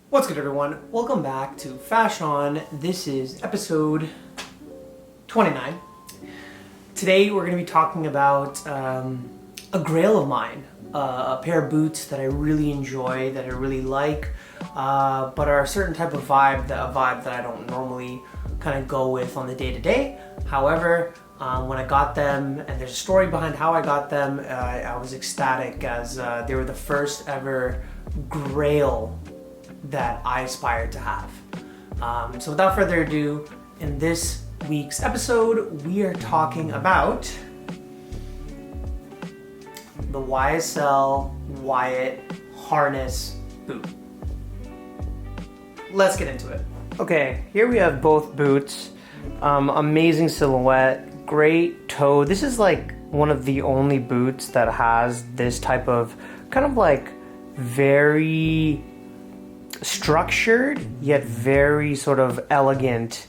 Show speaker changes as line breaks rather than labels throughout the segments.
What's good, everyone? Welcome back to FaShaun. This is episode 29. Today we're going to be talking about a grail of mine, a pair of boots that I really enjoy, that I really like, but are a certain type of vibe, a vibe that I don't normally kind of go with on the day-to-day. However, when I got them, and there's a story behind how I got them, I was ecstatic as they were the first ever grail that I aspired to have. So without further ado, in this week's episode, we are talking about the YSL Wyatt harness boot. Let's get into it. Okay, here we have both boots. Amazing silhouette, great toe. This is like one of the only boots that has this type of kind of like very structured yet very sort of elegant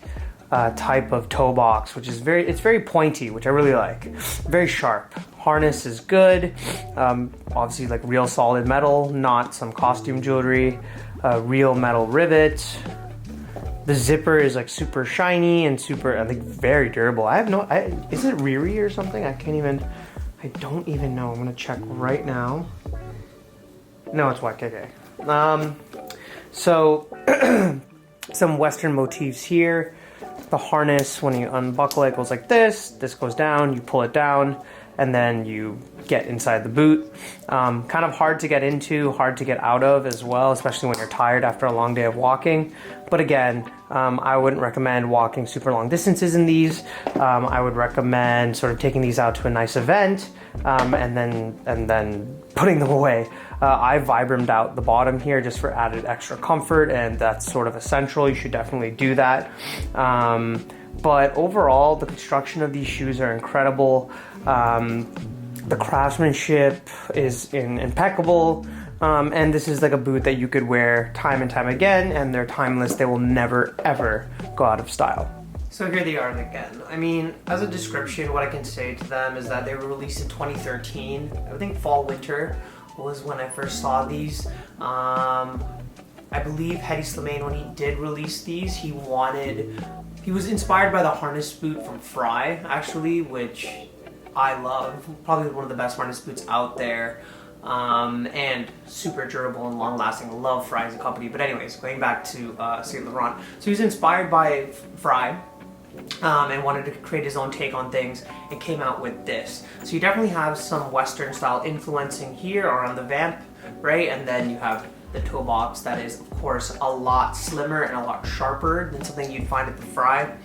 type of toe box, which is it's very pointy, which I really like. Very sharp. Harness is good. Obviously like real solid metal, not some costume jewelry. Real metal rivets. The zipper is like super shiny and super, I think, very durable. Is it Riri or something? I don't even know. I'm gonna check right now. No, it's YKK. So, some Western motifs here. The harness, when you unbuckle it, goes like this. This goes down, you pull it down, and then you get inside the boot. Kind of hard to get into, hard to get out of as well, especially when you're tired after a long day of walking. But again, I wouldn't recommend walking super long distances in these. I would recommend sort of taking these out to a nice event, and then putting them away. I Vibrammed out the bottom here just for added extra comfort, and that's sort of essential. You should definitely do that. But overall, the construction of these shoes are incredible. The craftsmanship is impeccable. And this is like a boot that you could wear time and time again, and they're timeless. They will never, ever go out of style. So here they are again. I mean, as a description, what I can say to them is that they were released in 2013. I think fall, winter was when I first saw these. I believe Hedi Slimane, when he did release these, he was inspired by the harness boot from Fry, actually, which I love. Probably one of the best harness boots out there. And super durable and long-lasting. I love Fry as a company. But anyways, going back to Saint Laurent. So he was inspired by Fry, and wanted to create his own take on things, and came out with this. So you definitely have some Western style influencing here or on the vamp, right? And then you have the toe box that is, of course, a lot slimmer and a lot sharper than something you'd find at the Fry.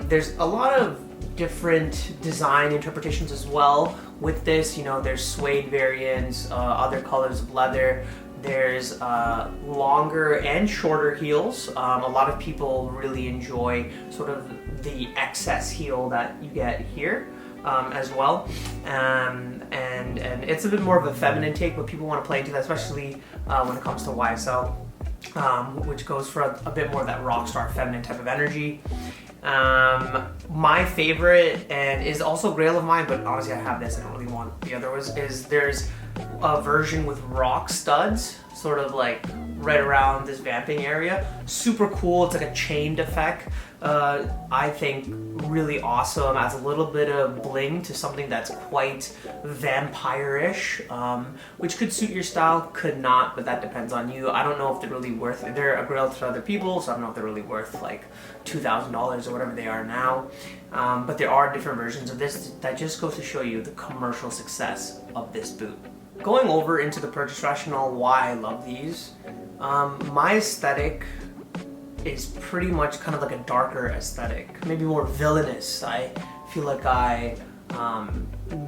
There's a lot of different design interpretations as well with this. You know, there's suede variants, other colors of leather. There's longer and shorter heels. A lot of people really enjoy sort of the excess heel that you get here as well. And it's a bit more of a feminine take, but people want to play into that, especially when it comes to YSL, which goes for a bit more of that rock star feminine type of energy. My favorite, and is also grail of mine, but honestly I have this, I don't really want the other ones, is there's a version with rock studs, sort of like right around this vamping area. Super cool, it's like a chained effect. I think really awesome, adds a little bit of bling to something that's quite vampire-ish, which could suit your style, could not, but that depends on you. I don't know if they're really worth it. They're a grail to other people, so I don't know if they're really worth like $2,000 or whatever they are now. But there are different versions of this that just goes to show you the commercial success of this boot. Going over into the purchase rationale, why I love these. My aesthetic is pretty much kind of like a darker aesthetic, maybe more villainous. I feel like I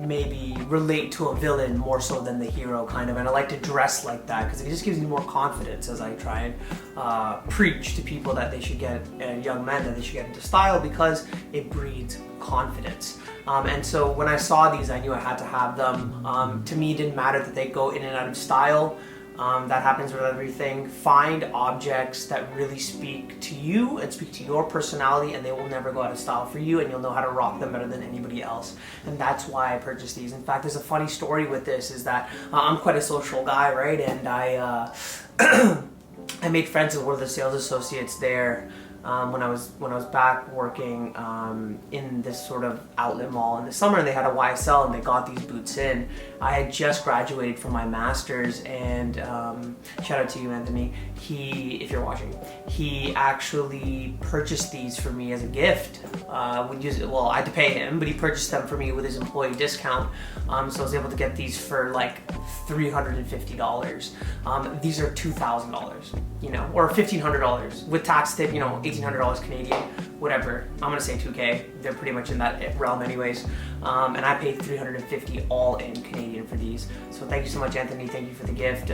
maybe relate to a villain more so than the hero, kind of, and I like to dress like that because it just gives me more confidence as I try and preach to people that they should get, young men, that they should get into style because it breeds confidence. And so when I saw these, I knew I had to have them. To me, it didn't matter that they go in and out of style. That happens with everything. Find objects that really speak to you and speak to your personality, and they will never go out of style for you, and you'll know how to rock them better than anybody else. And that's why I purchased these. In fact, there's a funny story with this, is that I'm quite a social guy, right? And I I made friends with one of the sales associates there when I was back working in this sort of outlet mall in the summer, and they had a YSL and they got these boots in. I had just graduated from my master's, and shout out to you, Anthony. If you're watching, he actually purchased these for me as a gift. Well, I had to pay him, but he purchased them for me with his employee discount. So I was able to get these for like $350. These are $2,000, you know, or $1,500 with tax tip, you know, $1,800 Canadian, whatever. I'm gonna say $2K. They're pretty much in that realm anyways. And I paid $350 all in Canadian for these. So thank you so much, Anthony. Thank you for the gift.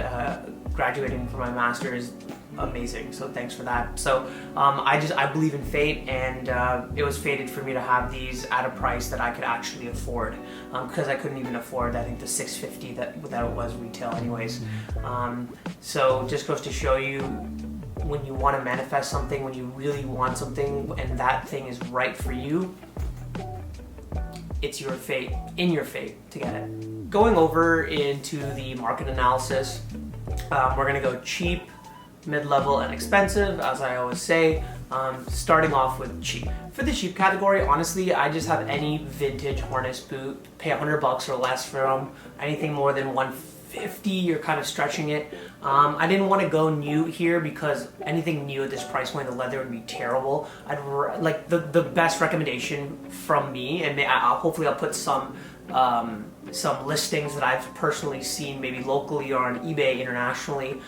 Graduating from my master's, amazing. So thanks for that. So I believe in fate, and it was fated for me to have these at a price that I could actually afford, because I couldn't even afford, I think, the $650 that it was retail anyways. So just goes to show you, when you want to manifest something, when you really want something and that thing is right for you, it's your fate, in your fate to get it. Going over into the market analysis, we're gonna go cheap, mid-level, and expensive, as I always say. Starting off with cheap. For the cheap category, honestly, I just have any vintage harness boot, pay $100 or less for them. Anything more than $150, you're kind of stretching it. I didn't want to go new here because anything new at this price point, the leather would be terrible. Like the best recommendation from me, and hopefully I'll put some listings that I've personally seen, maybe locally or on eBay internationally,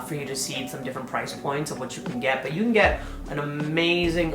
for you to see some different price points of what you can get. But you can get an amazing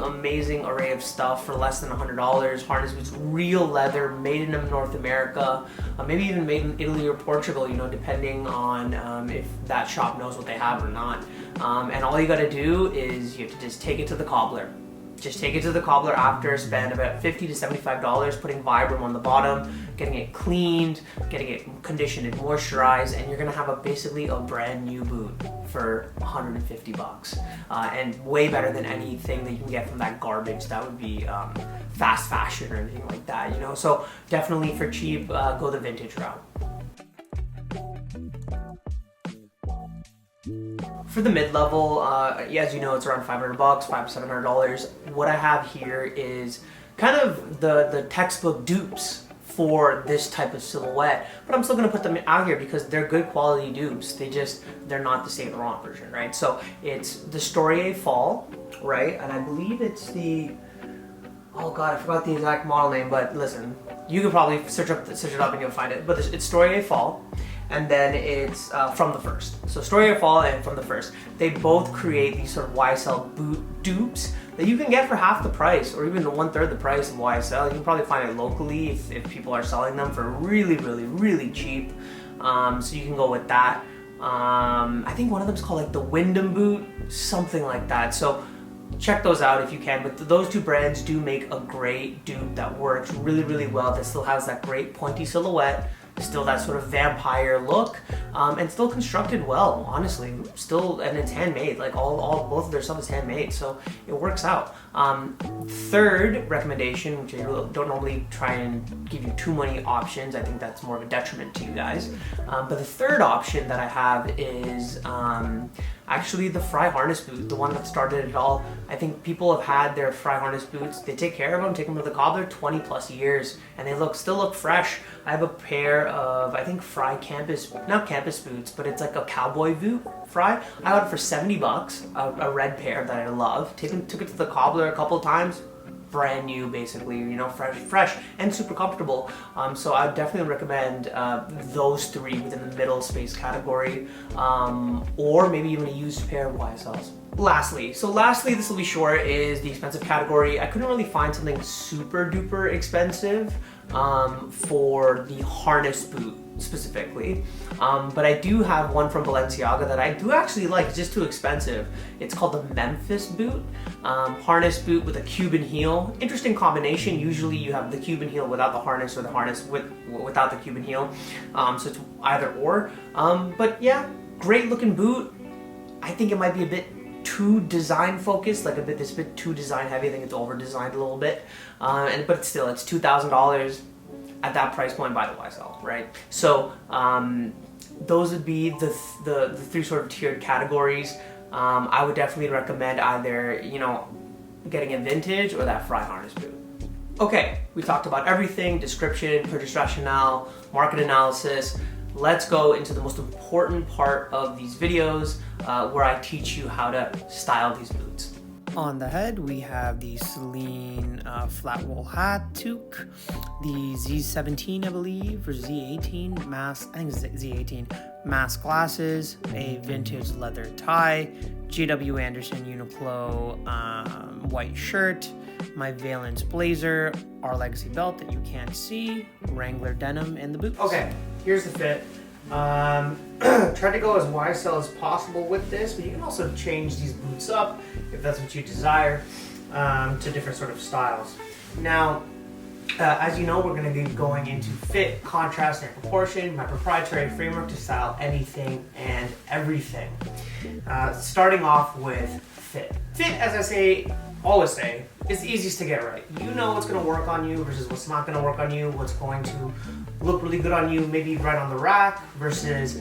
array of stuff for less than $100. Harness boots, real leather, made in North America, maybe even made in Italy or Portugal, you know, depending on if that shop knows what they have or not. And all you got to do is you have to just take it to the cobbler. Just take it to the cobbler after, spend about $50 to $75 putting Vibram on the bottom, getting it cleaned, getting it conditioned and moisturized, and you're gonna have basically a brand new boot for $150. And way better than anything that you can get from that garbage that would be fast fashion or anything like that, you know? So definitely for cheap, go the vintage route. For the mid-level, as you know, it's around $500, $500 to $700. What I have here is kind of the textbook dupes for this type of silhouette, but I'm still gonna put them out here because they're good quality dupes. They're not the Saint Laurent version, right? So it's the Storie Fall, right? And I believe it's the, oh God, I forgot the exact model name, but listen, you could probably search it up and you'll find it. But it's Storie Fall. And then it's From the First. So Storie Fall and From the First. They both create these sort of YSL boot dupes that you can get for half the price, or even 1/3 the price of YSL. You can probably find it locally if people are selling them for really cheap. So you can go with that. I think one of them is called like the Wyndham boot, something like that. So check those out if you can. But those two brands do make a great dupe that works really well, that still has that great pointy silhouette, still that sort of vampire look, and still constructed well, honestly. Still, and it's handmade. Like both of their stuff is handmade, so it works out. Third recommendation, which I don't normally try and give you too many options. I think that's more of a detriment to you guys. But the third option that I have is actually the Fry harness boot, the one that started it all. I think people have had their Fry harness boots. They take care of them, take them to the cobbler 20+ years, and they still look fresh. I have a pair of, I think, Fry not campus boots, but it's like a cowboy boot, Fry. I got it for $70, a red pair that I love. Took it to the cobbler a couple of times. Brand new, basically, you know, fresh and super comfortable. So I would definitely recommend those three within the middle space category, or maybe even a used pair of YSLs. Lastly, this will be short, is the expensive category. I couldn't really find something super duper expensive for the harness boot specifically, but I do have one from Balenciaga that I do actually like. It's just too expensive. It's called the Memphis boot, harness boot with a Cuban heel. Interesting combination. Usually you have the Cuban heel without the harness, or the harness without the Cuban heel, so it's either or. But yeah, great looking boot. I think it might be a bit too design focused, like it's a bit too design heavy. I think it's over designed a little bit, but still, it's $2,000 at that price point by the YSL, right? So those would be the three sort of tiered categories. I would definitely recommend either, you know, getting a vintage or that fry harness boot. Okay, we talked about everything: description, purchase rationale, market analysis. Let's go into the most important part of these videos where I teach you how to style these boots. On the head, we have the Celine flat wool hat toque, the Z17, I believe, or Z18 mask, I think it's Z18 mask glasses, a vintage leather tie, J.W. Anderson Uniqlo white shirt, my Valence blazer, our legacy belt that you can't see, Wrangler denim, and the boots. Okay, here's the fit. Try to go as YSL as possible with this, but you can also change these boots up if that's what you desire to different sort of styles. Now, as you know, we're going to be going into fit, contrast, and proportion, my proprietary framework to style anything and everything. Starting off with fit. Fit, as I always say, is the easiest to get right. You know what's going to work on you versus what's not going to work on you, what's going to look really good on you, maybe right on the rack, versus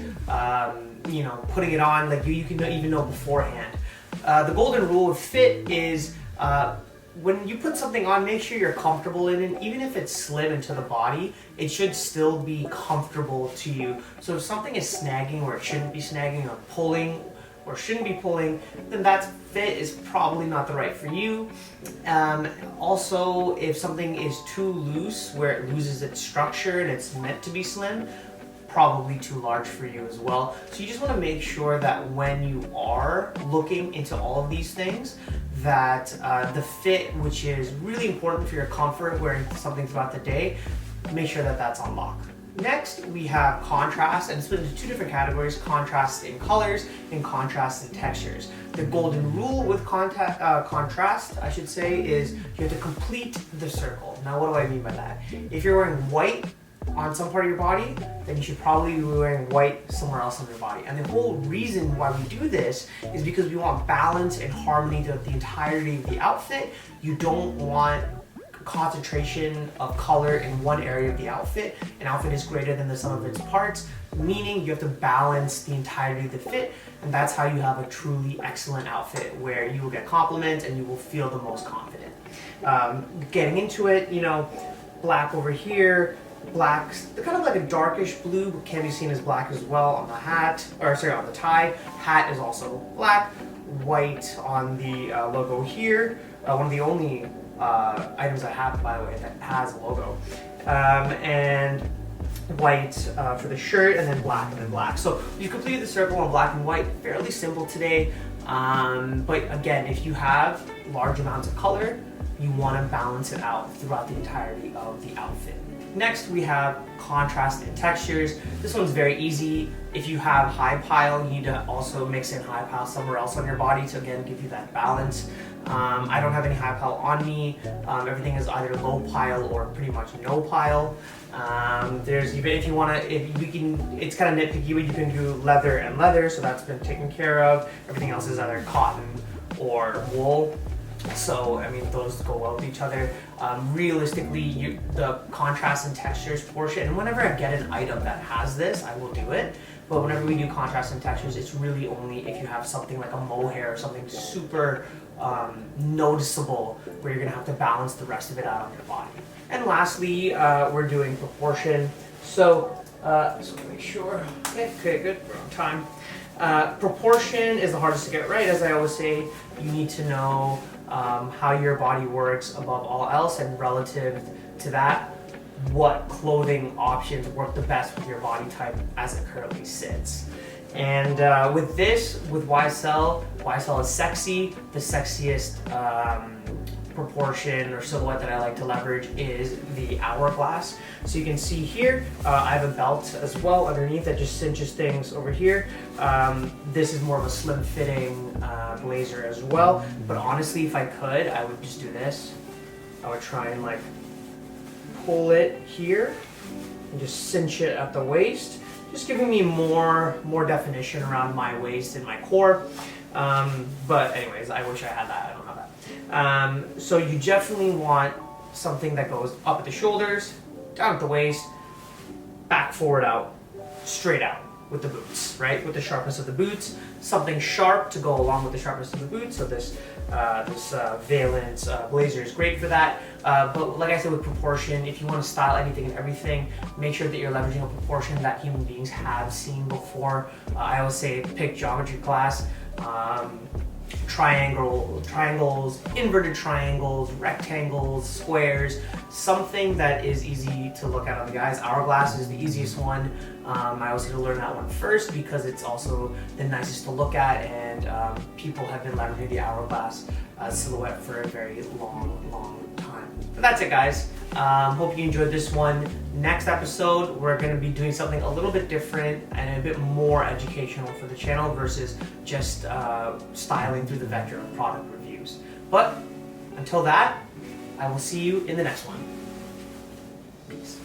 you know, putting it on like you can even know beforehand. The golden rule of fit is when you put something on, make sure you're comfortable in it. Even if it's slim into the body, it should still be comfortable to you. So if something is snagging where it shouldn't be snagging, or pulling or shouldn't be pulling, then that fit is probably not the right for you. Also, if something is too loose where it loses its structure and it's meant to be slim, probably too large for you as well. So you just want to make sure that when you are looking into all of these things, that the fit, which is really important for your comfort wearing something throughout the day, make sure that that's on lock. Next, we have contrast, and it's split into two different categories: contrast in colors and contrast in textures. The golden rule with contrast, I should say, is you have to complete the circle. Now, what do I mean by that? If you're wearing white on some part of your body, then you should probably be wearing white somewhere else on your body. And the whole reason why we do this is because we want balance and harmony throughout the entirety of the outfit. You don't want concentration of color in one area of the outfit. An outfit is greater than the sum of its parts, meaning you have to balance the entirety of the fit, and that's how you have a truly excellent outfit where you will get compliments and you will feel the most confident. Getting into it, you know, black over here, black, kind of like a darkish blue, but can be seen as black as well on the hat, or sorry, on the tie. Hat is also black. White on the logo here. One of the only items I have, by the way, that has a logo. And white for the shirt, and then black, and then black. So you completed the circle on black and white. Fairly simple today. But again, if you have large amounts of color, you want to balance it out throughout the entirety of the outfit. Next, we have contrast and textures. This one's very easy. If you have high pile, you need to also mix in high pile somewhere else on your body to again give you that balance. I don't have any high pile on me. Everything is either low pile or pretty much no pile. There's even if you want to, if you can, it's kind of nitpicky, but you can do leather and leather, so that's been taken care of. Everything else is either cotton or wool. So, I mean, those go well with each other. Realistically, the contrast and textures portion, and whenever I get an item that has this, I will do it. But whenever we do contrast and textures, it's really only if you have something like a mohair or something super noticeable where you're gonna have to balance the rest of it out on your body. And lastly, we're doing proportion. So, just wanna make sure. Okay, good, we're on time. Proportion is the hardest to get right. As I always say, you need to know how your body works above all else, and relative to that, what clothing options work the best with your body type as it currently sits. And with this, with YSL is sexy. The sexiest proportion or silhouette that I like to leverage is the hourglass. So you can see here, I have a belt as well underneath that just cinches things over here. This is more of a slim fitting blazer as well. But honestly, if I could, I would just do this. I would try and like pull it here and just cinch it at the waist, just giving me more definition around my waist and my core. But anyways, I wish I had that. I don't have that. So you definitely want something that goes up at the shoulders, down at the waist, back, forward, out, straight out. with the boots, right? With the sharpness of the boots, something sharp to go along with the sharpness of the boots. So this Valence blazer is great for that. But like I said, with proportion, if you want to style anything and everything, make sure that you're leveraging a proportion that human beings have seen before. I always say pick geometry class. Triangles, inverted triangles, rectangles, squares, something that is easy to look at on the guys. Hourglass is the easiest one. I always had to learn that one first because it's also the nicest to look at, and people have been leveraging the hourglass silhouette for a very long time. But that's it, guys. Hope you enjoyed this one. Next episode, we're going to be doing something a little bit different and a bit more educational for the channel versus just styling through the vector of product reviews. But until that, I will see you in the next one. Peace.